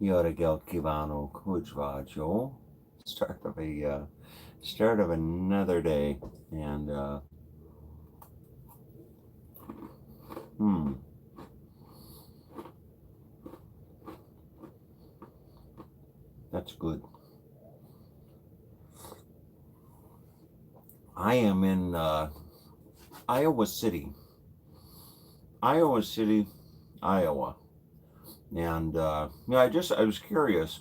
Yorgel Kivano Kujvajo. Start of another day, and hmm, that's good. I am in Iowa City, Iowa City, Iowa, and I was curious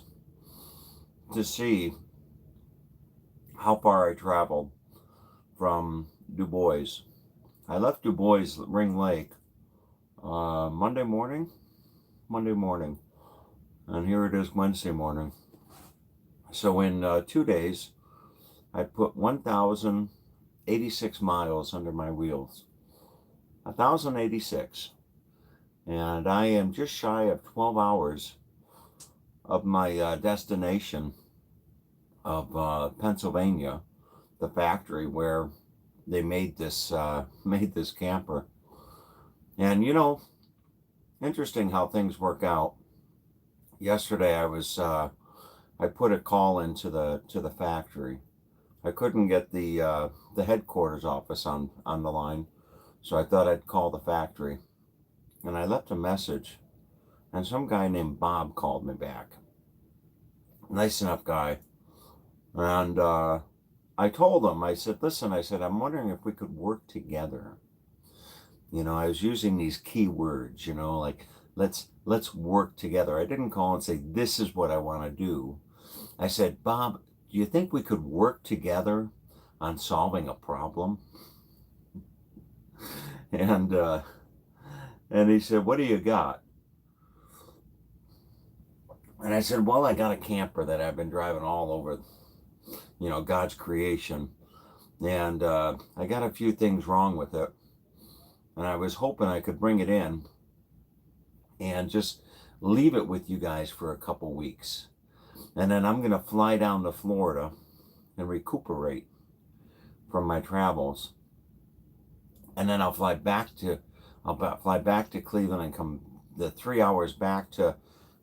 to see how far I traveled from Du Bois. I left Du Bois Ring Lake Monday morning, and here it is Wednesday morning. So in 2 days, I put 1,086 miles under my wheels. 1,086. And I am just shy of 12 hours of my destination of Pennsylvania, the factory where they made this made this camper. And interesting how things work out. Yesterday, I put a call into the factory. I couldn't get the headquarters office on the line, so I thought I'd call the factory. And I left a message, and some guy named Bob called me back. Nice enough guy. And I told him, I said, listen, I said, I'm wondering if we could work together. I was using these key words, like let's work together. I didn't call and say, this is what I want to do. I said, Bob, do you think we could work together on solving a problem? And and he said, what do you got? And I said, well, I got a camper that I've been driving all over, God's creation. And I got a few things wrong with it. And I was hoping I could bring it in and just leave it with you guys for a couple weeks. And then I'm going to fly down to Florida and recuperate from my travels. And then I'll fly back to Cleveland and come the 3 hours back to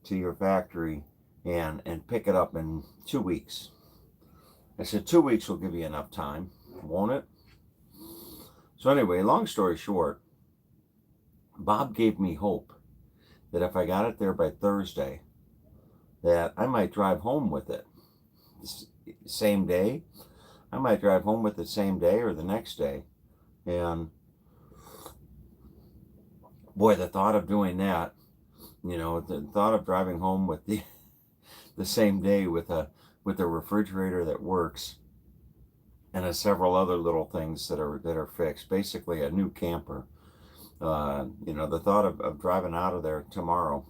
your factory and pick it up in 2 weeks. I said 2 weeks will give you enough time, won't it? So anyway, long story short, Bob gave me hope that if I got it there by Thursday, that I might drive home with it same day. I might drive home with it same day or the next day. And boy, the thought of doing that, the thought of driving home with the same day with a refrigerator that works and several other little things that are fixed, basically a new camper. The thought of driving out of there tomorrow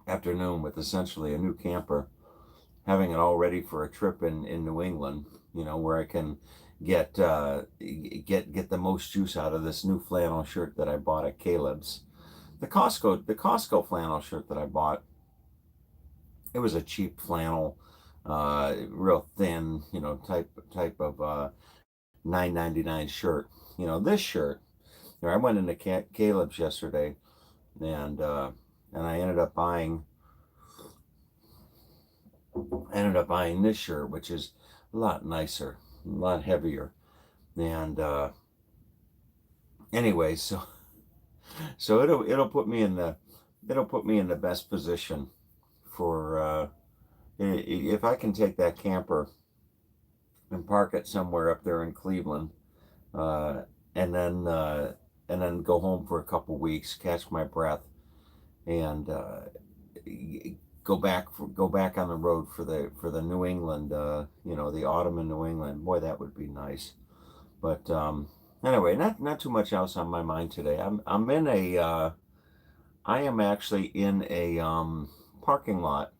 afternoon with essentially a new camper, having it all ready for a trip in New England, where I can get the most juice out of this new flannel shirt that I bought at Caleb's. The Costco flannel shirt that I bought, it was a cheap flannel, real thin, type of 9.99 shirt. This shirt. I went into Caleb's yesterday, and I ended up buying this shirt, which is a lot nicer, a lot heavier, and anyway, so it'll put me in the best position for if I can take that camper and park it somewhere up there in Cleveland, uh, and then go home for a couple weeks, catch my breath, and go back on the road for the New England, the autumn in New England. Boy, that would be nice. But anyway, not too much else on my mind today. I am actually in a parking lot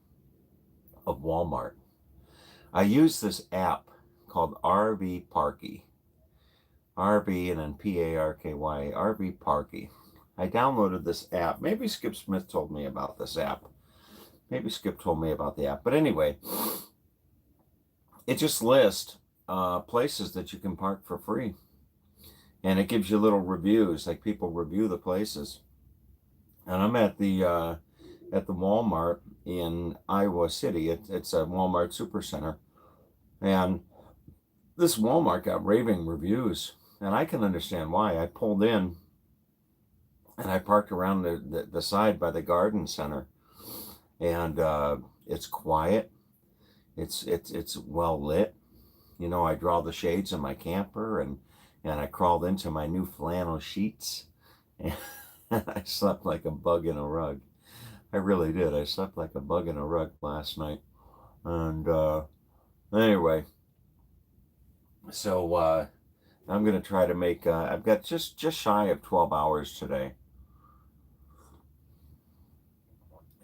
of Walmart. I use this app called RV Parky. RV and then Parky, RV Parky. I downloaded this app. Maybe Skip Smith told me about this app. Maybe Skip told me about the app. But anyway, it just lists places that you can park for free. And it gives you little reviews, like people review the places. And I'm at the at the Walmart in Iowa City. It's a Walmart supercenter, and this Walmart got raving reviews, and I can understand why. I pulled in and I parked around the side by the garden center, and it's quiet. It's well lit. You know, I draw the shades in my camper, and I crawled into my new flannel sheets, and I slept like a bug in a rug. I really did. I slept like a bug in a rug last night. And anyway, so I'm gonna try to make. I've got just shy of 12 hours today.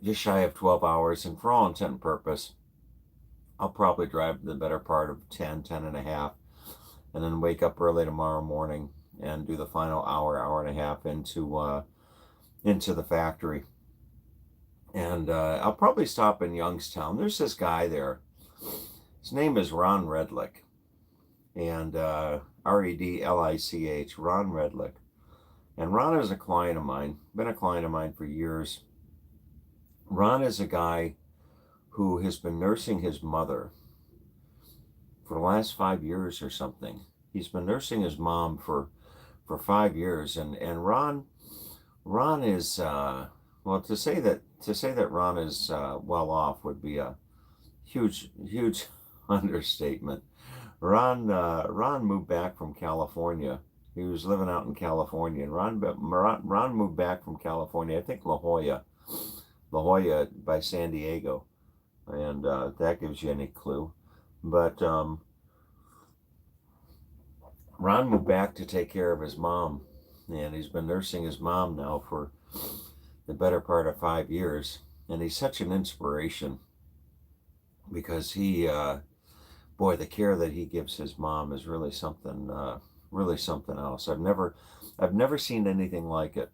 Just shy of 12 hours, and for all intent and purpose, I'll probably drive the better part of 10 and a half, and then wake up early tomorrow morning and do the final hour and a half into the factory. And I'll probably stop in Youngstown. There's this guy there. His name is Ron Redlich, and Redlich, Ron Redlich. And Ron is a client of mine, been a client of mine for years. Ron is a guy who has been nursing his mother for the last 5 years or something. He's been nursing his mom for 5 years, and Ron is well, to say that Ron is well off would be a huge understatement. Ron moved back from California. He was living out in California, and Ron moved back from California. I think La Jolla by San Diego, and that gives you any clue. But Ron moved back to take care of his mom, and he's been nursing his mom now for the better part of 5 years. And he's such an inspiration because boy, the care that he gives his mom is really something else. I've never seen anything like it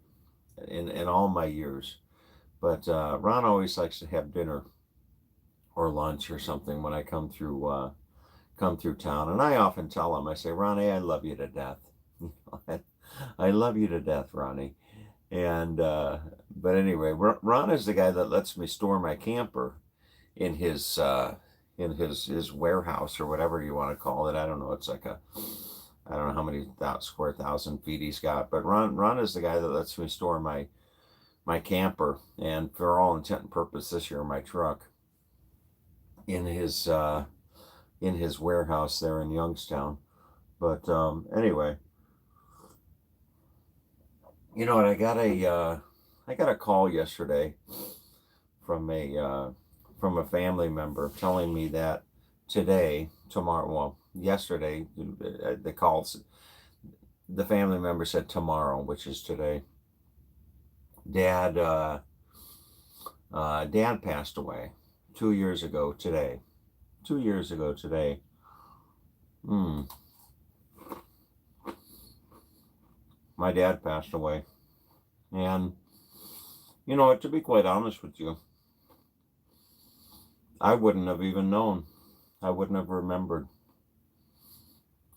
in all my years. But Ron always likes to have dinner or lunch or something when I come through town, and I often tell him, I say, Ronnie, I love you to death. I love you to death, Ronnie. And but anyway, Ron is the guy that lets me store my camper in his warehouse or whatever you want to call it. I don't know. It's like I don't know how many square thousand feet he's got, but Ron is the guy that lets me store my camper, and for all intent and purpose this year, my truck in his warehouse there in Youngstown. But anyway, you know what? I got a call yesterday from a family member telling me that yesterday, the family member said tomorrow, which is today. Dad, Dad passed away 2 years ago today. 2 years ago today. Hmm. My dad passed away. And, you know, to be quite honest with you, I wouldn't have even known. I wouldn't have remembered.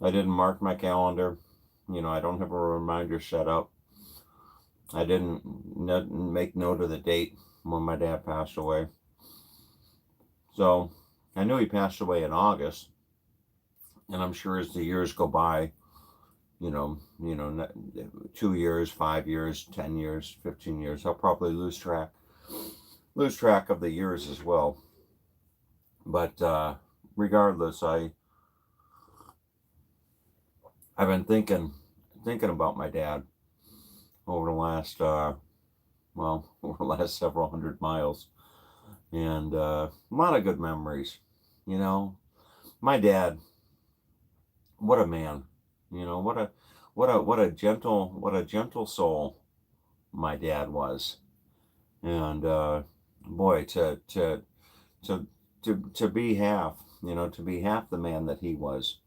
I didn't mark my calendar. You know, I don't have a reminder set up. I didn't make note of the date when my dad passed away. So I knew he passed away in August. And I'm sure as the years go by, you know, 2 years, 5 years, 10 years, 15 years, I'll probably lose track of the years as well. But regardless, I've been thinking about my dad over the last over the last several hundred miles, and a lot of good memories. You know, my dad, what a man. You know, what a gentle soul my dad was. And boy, to to be half, to be half the man that he was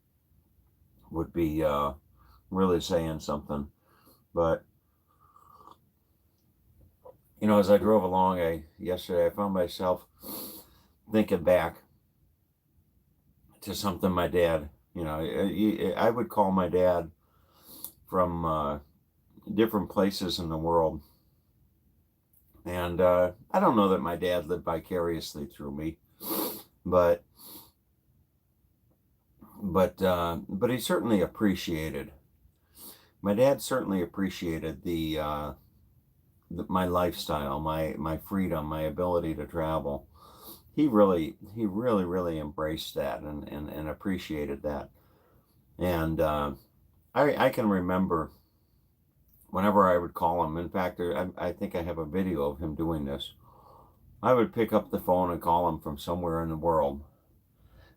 would be really saying something. But as I drove along yesterday, I found myself thinking back to something my dad, I would call my dad from different places in the world, And I don't know that my dad lived vicariously through me, but but he certainly appreciated. My dad certainly appreciated my lifestyle, my freedom, my ability to travel. He really embraced that and appreciated that. And I can remember whenever I would call him. In fact, I think I have a video of him doing this. I would pick up the phone and call him from somewhere in the world.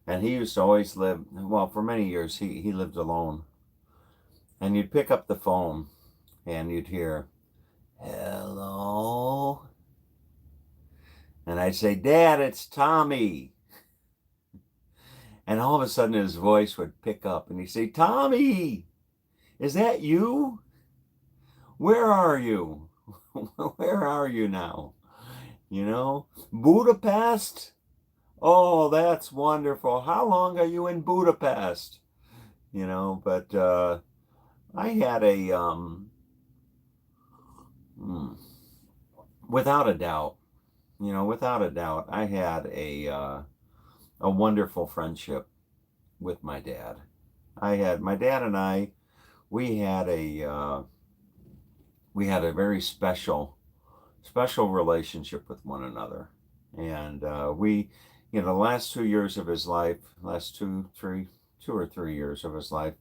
And he used to always live, well, for many years, he lived alone. And you'd pick up the phone and you'd hear, hello? And I'd say, Dad, it's Tommy. And all of a sudden his voice would pick up and he'd say, Tommy, is that you? Where are you? Where are you now? You know, Budapest? Oh, that's wonderful. How long are you in Budapest? You know, but I had hmm, without a doubt, without a doubt, I had a wonderful friendship with my dad. My dad and I, we had a very special relationship with one another. And the last 2 years of his life, last 2 or 3 years of his life,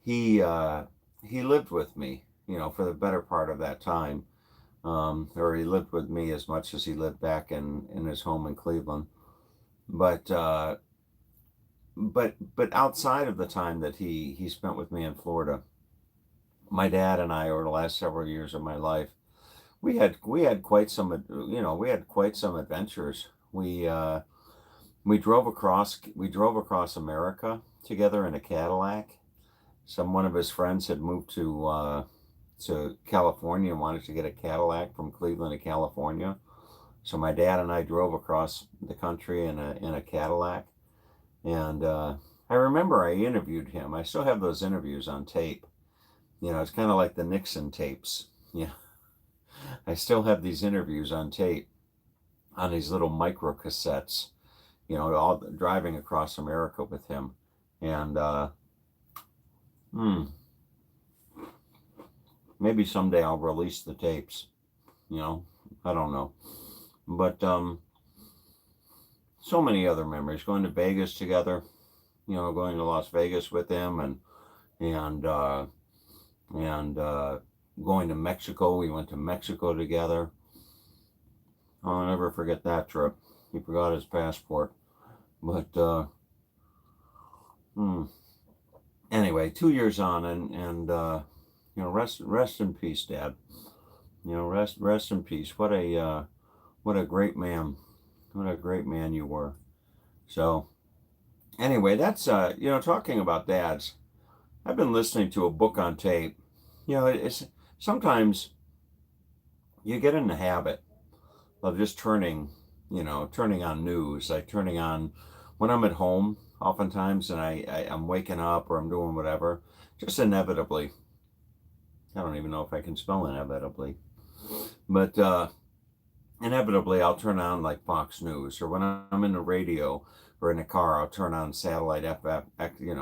he lived with me, for the better part of that time. Or he lived with me as much as he lived back in his home in Cleveland. But but outside of the time that he spent with me in Florida, my dad and I, over the last several years of my life, we had quite some, we had quite some adventures. We drove across America together in a Cadillac. One of his friends had moved to California and wanted to get a Cadillac from Cleveland to California. So my dad and I drove across the country in a Cadillac. And I remember I interviewed him. I still have those interviews on tape. It's kind of like the Nixon tapes. Yeah, I still have these interviews on tape on these little micro cassettes. All driving across America with him. And hmm, maybe someday I'll release the tapes. I don't know. But so many other memories. Going to Vegas together. Going to Las Vegas with him, and going to Mexico. We went to Mexico together. I'll never forget that trip. He forgot his passport. But anyway, 2 years on, and rest in peace, Dad. Rest in peace. What a great man. What a great man you were. So anyway, that's talking about dads. I've been listening to a book on tape. It's sometimes you get in the habit of just turning on news, like turning on when I'm at home, oftentimes, and I'm waking up or I'm doing whatever, just inevitably. I don't even know if I can spell inevitably, but inevitably I'll turn on like Fox News, or when I'm in the radio or in the car, I'll turn on satellite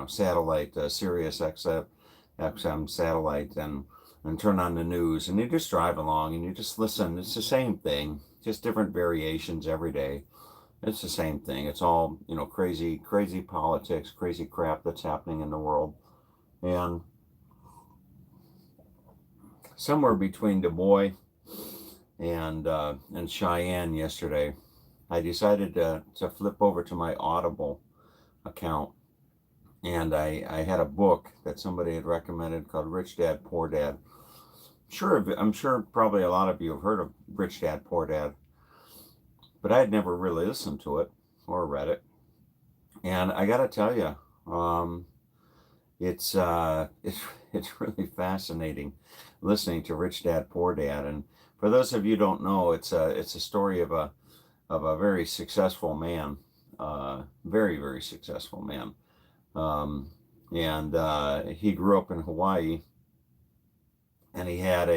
satellite Sirius XM satellite, and turn on the news, and you just drive along and you just listen. It's the same thing, just different variations every day. It's the same thing. It's all, crazy politics, crazy crap that's happening in the world. And somewhere between Du Bois and Cheyenne yesterday, I decided to flip over to my Audible account, and I had a book that somebody had recommended called Rich Dad Poor Dad. I'm sure probably a lot of you have heard of Rich Dad Poor Dad, but I had never really listened to it or read it. And I got to tell you, it's it's really fascinating listening to Rich Dad Poor Dad. And for those of you who don't know, it's a story of a very successful man, very very successful man, and he grew up in Hawaii, and he had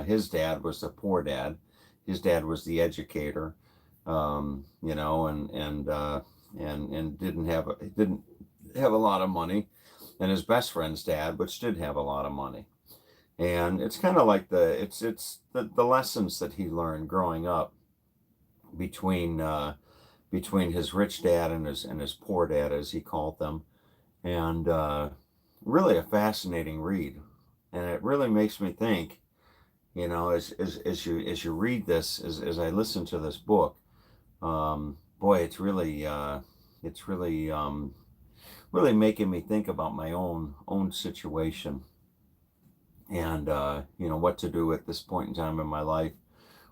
his dad was a poor dad. his dad was the educator, you know, and didn't have a lot of money, and his best friend's dad, which did have a lot of money. And it's kind of like the lessons that he learned growing up between between his rich dad and his poor dad, as he called them, and really a fascinating read. And it really makes me think, you know, as you read this, as I listen to this book, boy, it's really really making me think about my own situation, and you know, what to do at this point in time in my life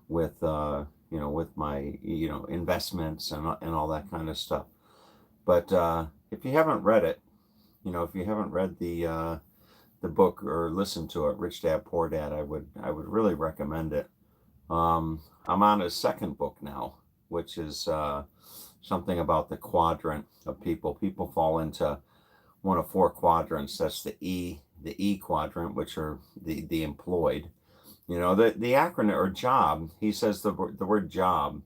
with you know, with my, you know, investments and all that kind of stuff. But if you haven't read it, you know, if you haven't read the book or listened to it, Rich Dad Poor Dad, I would really recommend it. I'm on his second book now, which is something about the quadrant of people. People fall into one of four quadrants. That's the E quadrant, which are the employed. You know, the acronym or job. He says the word job,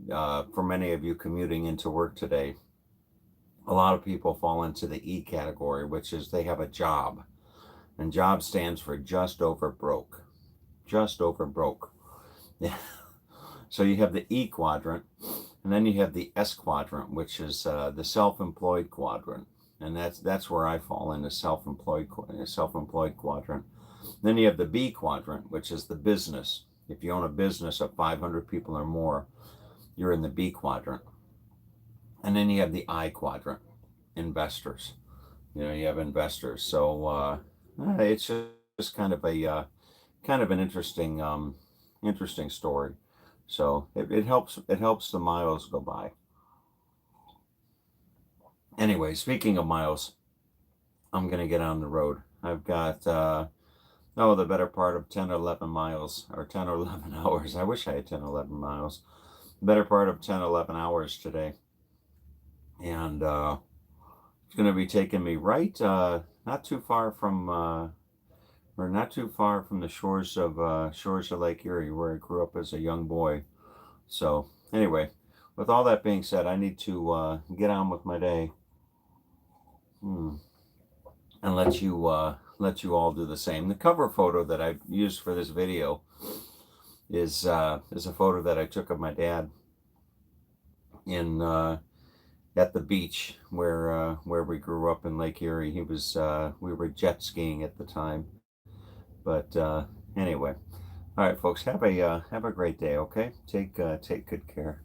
for many of you commuting into work today, a lot of people fall into the E category, which is they have a job, and job stands for just over broke, just over broke. Yeah. So you have the E quadrant, and then you have the S quadrant, which is the self-employed quadrant, and that's where I fall in the self-employed quadrant. Then you have the B quadrant, which is the business. If you own a business of 500 people or more, you're in the B quadrant. And then you have the I quadrant, investors. You know, you have investors. So it's just kind of an interesting story. So it helps the miles go by. Anyway, speaking of miles, I'm gonna get on the road. I've got the better part of 10 or 11 miles, or 10 or 11 hours. I wish I had 10 or 11 miles. Better part of 10 or 11 hours today. And it's going to be taking me right, not too far from, or not too far from the shores of Lake Erie, where I grew up as a young boy. So anyway, with all that being said, I need to get on with my day. And let you all do the same. The cover photo that I used for this video is a photo that I took of my dad in at the beach where we grew up in Lake Erie. He was we were jet skiing at the time. But anyway, all right, folks, have a great day. Okay, take good care.